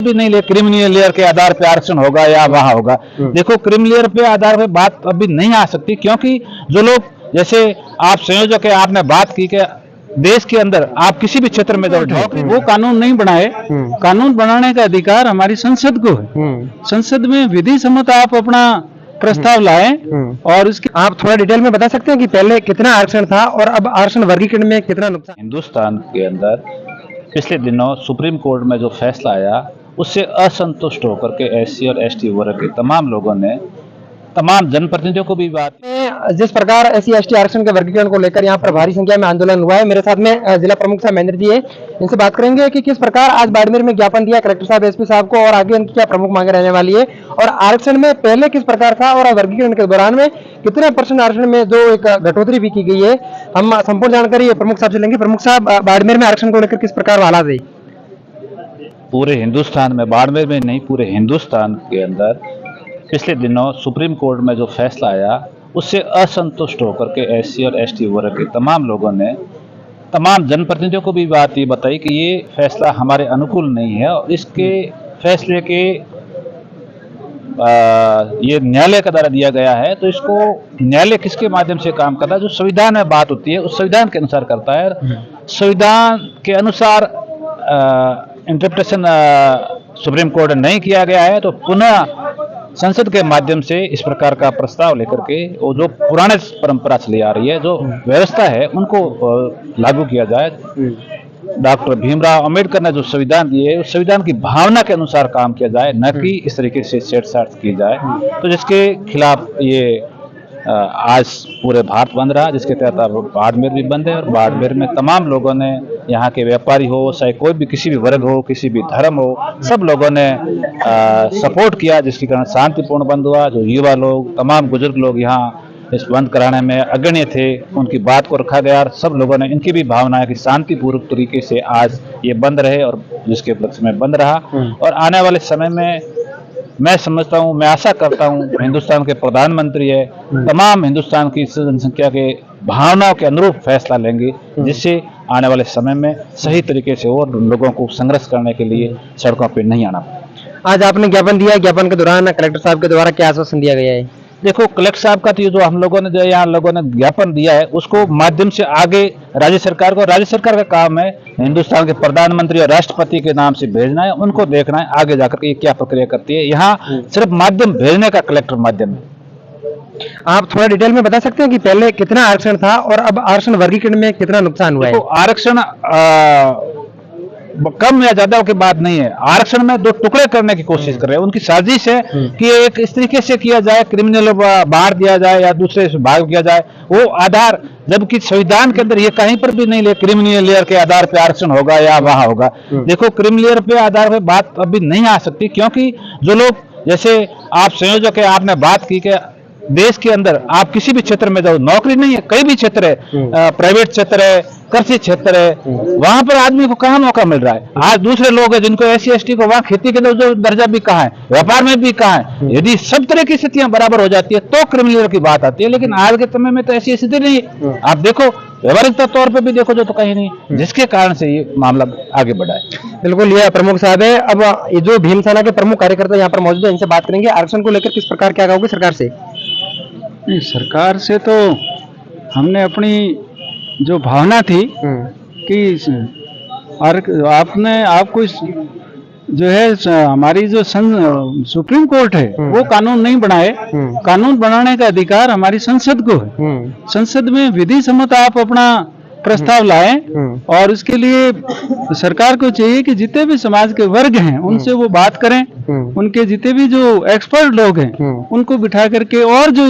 भी नहीं ले क्रिमिनल लेयर के आधार पे आरक्षण होगा या वहां होगा। देखो क्रिमिनल लेयर पे आधार पे बात अभी नहीं आ सकती, क्योंकि जो लोग जैसे आप संयोजक है, आपने बात की कि देश के अंदर आप किसी भी क्षेत्र में जो नौकरी वो कानून नहीं बनाए, कानून बनाने का अधिकार हमारी संसद को है। संसद में विधि सम्मत आप अपना प्रस्ताव लाएं और इसके आप थोड़ा डिटेल में बता सकते हैं कि पहले कितना आरक्षण था और अब आरक्षण वर्गीकरण में कितना नुकसान? हिंदुस्तान के अंदर पिछले दिनों सुप्रीम कोर्ट में जो फैसला आया उससे असंतुष्ट होकर के एससी और एसटी वर्ग के तमाम लोगों ने, तमाम जनप्रतिनिधियों को भी बात, जिस प्रकार एससी एसटी आरक्षण के वर्गीकरण को लेकर यहाँ पर भारी संख्या में आंदोलन हुआ है। मेरे साथ में जिला प्रमुख साहब महेंद्र जी है, इनसे बात करेंगे कि किस प्रकार आज बाड़मेर में ज्ञापन दिया कलेक्टर साहब एसपी साहब को और आगे इनकी क्या प्रमुख मांगे रहने वाली है, और आरक्षण में पहले किस प्रकार था और वर्गीकरण के दौरान में कितने % आरक्षण में जो एक घटोतरी भी की गई है। हम संपूर्ण जानकारी प्रमुख साहब से लेंगे। प्रमुख साहब, बाड़मेर में आरक्षण को लेकर किस प्रकार हालात है? पूरे हिंदुस्तान में, बाड़मेर में नहीं पूरे हिंदुस्तान के अंदर पिछले दिनों सुप्रीम कोर्ट में जो फैसला आया उससे असंतुष्ट होकर के एससी और एसटी वर्ग के तमाम लोगों ने, तमाम जनप्रतिनिधियों को भी बात ये बताई कि ये फैसला हमारे अनुकूल नहीं है और इसके फैसले के ये न्यायालय का द्वारा दिया गया है। तो इसको न्यायालय किसके माध्यम से काम करता है? जो संविधान में बात होती है उस संविधान के अनुसार करता है। संविधान के अनुसार इंटरप्रिटेशन सुप्रीम कोर्ट ने नहीं किया गया है, तो पुनः संसद के माध्यम से इस प्रकार का प्रस्ताव लेकर के वो जो पुराने परंपरा चली आ रही है, जो व्यवस्था है, उनको लागू किया जाए। डॉक्टर भीमराव अंबेडकर ने जो संविधान दिए उस संविधान की भावना के अनुसार काम किया जाए, न कि इस तरीके से छेड़छाड़ की जाए। तो जिसके खिलाफ ये आज पूरे भारत बंद रहा, जिसके तहत अब बाड़मेर भी बंद है। और बाड़मेर में तमाम लोगों ने, यहाँ के व्यापारी हो, चाहे कोई भी किसी भी वर्ग हो, किसी भी धर्म हो, सब लोगों ने सपोर्ट किया, जिसके कारण शांतिपूर्ण बंद हुआ। जो युवा लोग, तमाम बुजुर्ग लोग यहाँ इस बंद कराने में अग्रणी थे, उनकी बात को रखा गया और सब लोगों ने, इनकी भी भावना है कि शांतिपूर्वक तरीके से आज ये बंद रहे और जिसके उपलक्ष्य में बंद रहा। और आने वाले समय में मैं समझता हूँ, मैं आशा करता हूँ, हिंदुस्तान के प्रधानमंत्री है, तमाम हिंदुस्तान की जनसंख्या के भावनाओं के अनुरूप फैसला लेंगे, जिससे आने वाले समय में सही तरीके से और लोगों को संघर्ष करने के लिए सड़कों पर नहीं आना। आज आपने ज्ञापन दिया, ज्ञापन के दौरान कलेक्टर साहब के द्वारा क्या आश्वासन दिया गया है? देखो कलेक्टर साहब का तो ये जो हम लोगों ने, जो यहाँ लोगों ने ज्ञापन दिया है, उसको माध्यम से आगे राज्य सरकार को, राज्य सरकार का काम है हिंदुस्तान के प्रधानमंत्री और राष्ट्रपति के नाम से भेजना है, उनको देखना है आगे जाकर के ये क्या प्रक्रिया करती है। यहाँ सिर्फ माध्यम भेजने का कलेक्टर माध्यम है। आप थोड़ा डिटेल में बता सकते हैं कि पहले कितना आरक्षण था और अब आरक्षण वर्गीकरण में कितना नुकसान हुआ है? तो आरक्षण कम या ज्यादा की बात नहीं है, आरक्षण में दो टुकड़े करने की कोशिश कर रहे हैं। उनकी साजिश है कि एक इस तरीके से किया जाए, क्रिमिनल बाहर दिया जाए या दूसरे से भाग किया जाए, वो आधार, जबकि संविधान के अंदर ये कहीं पर भी नहीं ले क्रिमिनल लेयर के आधार पे आरक्षण होगा या वहां होगा। देखो क्रिमिनल लेयर पे आधार पे बात अभी नहीं आ सकती, क्योंकि जो लोग जैसे आप संयोजक है, आपने बात की कि देश के अंदर आप किसी भी क्षेत्र में जाओ, नौकरी नहीं है, कई भी क्षेत्र है, प्राइवेट क्षेत्र है, कृषि क्षेत्र है, वहां पर आदमी को कहाँ मौका मिल रहा है। आज दूसरे लोग हैं जिनको एससी एसटी को वहां खेती के जो दर्जा भी कहाँ है, व्यापार में भी कहाँ है। यदि सब तरह की स्थितियां बराबर हो जाती है तो क्रिमिनल की बात आती है, लेकिन आज के समय में तो ऐसी स्थिति नहीं है। आप देखो व्यवहारिक तौर पर भी देखो तो कहीं नहीं, जिसके कारण से ये मामला आगे बढ़ा है। बिल्कुल, ये प्रमुख साहब है। अब ये जो भीमसेना के प्रमुख कार्यकर्ता यहाँ पर मौजूद है, इनसे बात करेंगे। आरक्षण को लेकर किस प्रकार क्या कहोगे सरकार से? नहीं, सरकार से तो हमने अपनी जो भावना थी कि आपको जो है हमारी जो सुप्रीम कोर्ट है वो कानून नहीं बनाए, कानून बनाने का अधिकार हमारी संसद को है। संसद में विधि सम्मत आप अपना प्रस्ताव लाएं और इसके लिए सरकार को चाहिए कि जितने भी समाज के वर्ग हैं उनसे वो बात करें, उनके जितने भी जो एक्सपर्ट लोग हैं उनको बिठा करके, और जो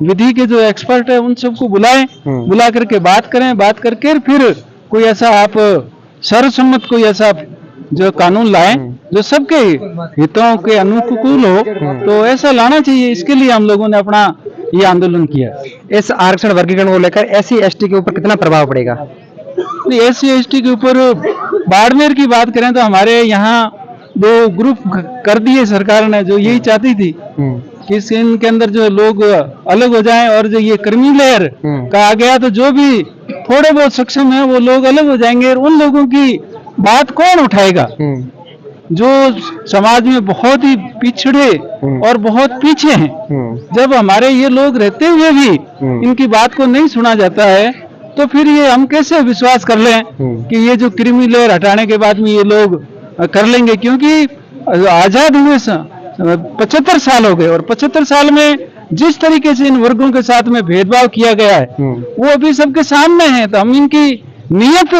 विधि के जो एक्सपर्ट है उन सबको बुलाएं, बुला करके बात करें, बात करके फिर कोई ऐसा आप सर्वसम्मत कोई ऐसा जो कानून लाएं जो सबके हितों के अनुकूल हो, तो ऐसा लाना चाहिए। इसके लिए हम लोगों ने अपना ये आंदोलन किया। इस आरक्षण वर्गीकरण को लेकर एससी एसटी के ऊपर कितना प्रभाव पड़ेगा? एससी एसटी के ऊपर बाड़मेर की बात करें तो हमारे यहाँ 2 ग्रुप कर दिए सरकार ने, जो यही चाहती थी कि इनके अंदर जो लोग अलग हो जाएं, और जो ये क्रिमिनल लेयर का आ गया तो जो भी थोड़े बहुत सक्षम है वो लोग अलग हो जाएंगे, और उन लोगों की बात कौन उठाएगा? जो समाज में बहुत ही पिछड़े और बहुत पीछे हैं, जब हमारे ये लोग रहते हुए भी इनकी बात को नहीं सुना जाता है, तो फिर ये हम कैसे विश्वास कर लें कि ये जो क्रीमी लेयर हटाने के बाद में ये लोग कर लेंगे। क्योंकि आजाद हुए 75 साल हो गए, और 75 साल में जिस तरीके से इन वर्गों के साथ में भेदभाव किया गया है वो अभी सबके सामने है। तो हम इनकी नियत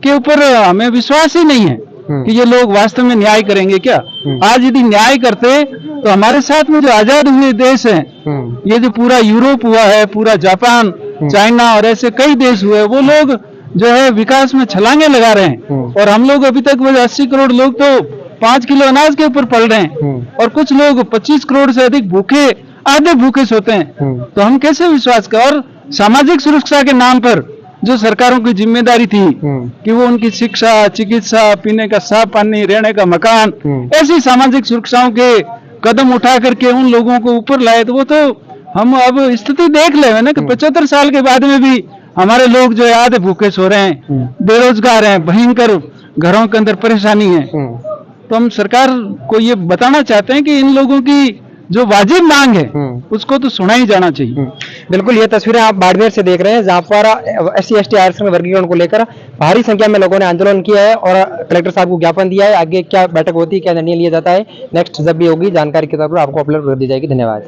के ऊपर हमें विश्वास ही नहीं है कि ये लोग वास्तव में न्याय करेंगे क्या। आज यदि न्याय करते तो हमारे साथ में जो आजाद हुए देश हैं, ये जो पूरा यूरोप हुआ है, पूरा जापान, चाइना और ऐसे कई देश हुए, वो लोग जो है विकास में छलांगे लगा रहे हैं, और हम लोग अभी तक वो 80 करोड़ लोग तो 5 किलो अनाज के ऊपर पल रहे हैं, और कुछ लोग 25 करोड़ से अधिक भूखे, आधे भूखे सोते हैं। तो हम कैसे विश्वास करें। और सामाजिक सुरक्षा के नाम पर जो सरकारों की जिम्मेदारी थी कि वो उनकी शिक्षा, चिकित्सा, पीने का साफ पानी, रहने का मकान, ऐसी सामाजिक सुरक्षाओं के कदम उठा करके उन लोगों को ऊपर लाए, तो वो तो हम अब स्थिति देख ले ना कि 75 साल के बाद में भी हमारे लोग जो है आधे भूखे सो रहे हैं, बेरोजगार हैं, भयंकर घरों के अंदर परेशानी है। तो हम सरकार को ये बताना चाहते हैं कि इन लोगों की जो वाजिब मांग है उसको तो सुना ही जाना चाहिए। बिल्कुल, ये तस्वीरें आप बाड़मेर से देख रहे हैं, जहां पर SC/ST आरक्षण वर्गीकरण को लेकर भारी संख्या में लोगों ने आंदोलन किया है और कलेक्टर साहब को ज्ञापन दिया है। आगे क्या बैठक होती है, क्या निर्णय लिया जाता है, नेक्स्ट जब भी होगी जानकारी के तौर पर आपको अपलोड कर दी जाएगी। धन्यवाद।